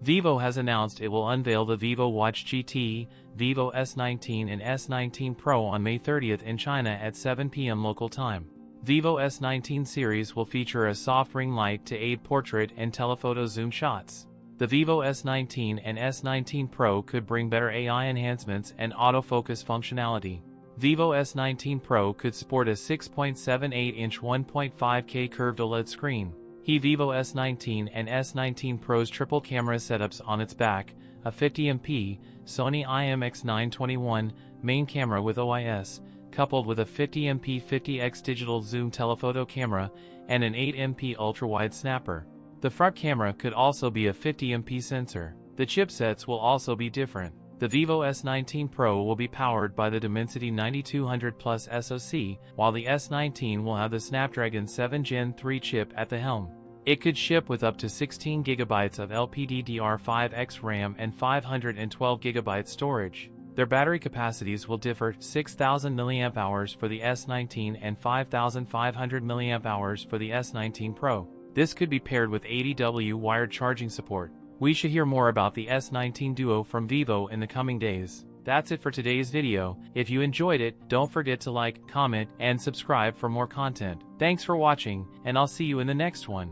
Vivo has announced it will unveil the Vivo Watch GT, Vivo S19 and S19 Pro on May 30th in China at 7 p.m. local time. Vivo S19 series will feature a soft ring light to aid portrait and telephoto zoom shots. The Vivo S19 and S19 Pro could bring better AI enhancements and autofocus functionality. Vivo S19 Pro could support a 6.78-inch 1.5K curved OLED screen. Vivo S19 and S19 Pro's triple camera setups on its back, a 50MP Sony IMX921 main camera with OIS, coupled with a 50MP 50x digital zoom telephoto camera and an 8MP ultra-wide snapper. The front camera could also be a 50MP sensor. The chipsets will also be different. The Vivo S19 Pro will be powered by the Dimensity 9200 Plus SoC, while the S19 will have the Snapdragon 7 Gen 3 chip at the helm. It could ship with up to 16GB of LPDDR5X RAM and 512GB storage. Their battery capacities will differ: 6,000 mAh for the S19 and 5,500 mAh for the S19 Pro. This could be paired with 80W wired charging support. We should hear more about the S19 Duo from Vivo in the coming days. That's it for today's video. If you enjoyed it, don't forget to like, comment, and subscribe for more content. Thanks for watching, and I'll see you in the next one.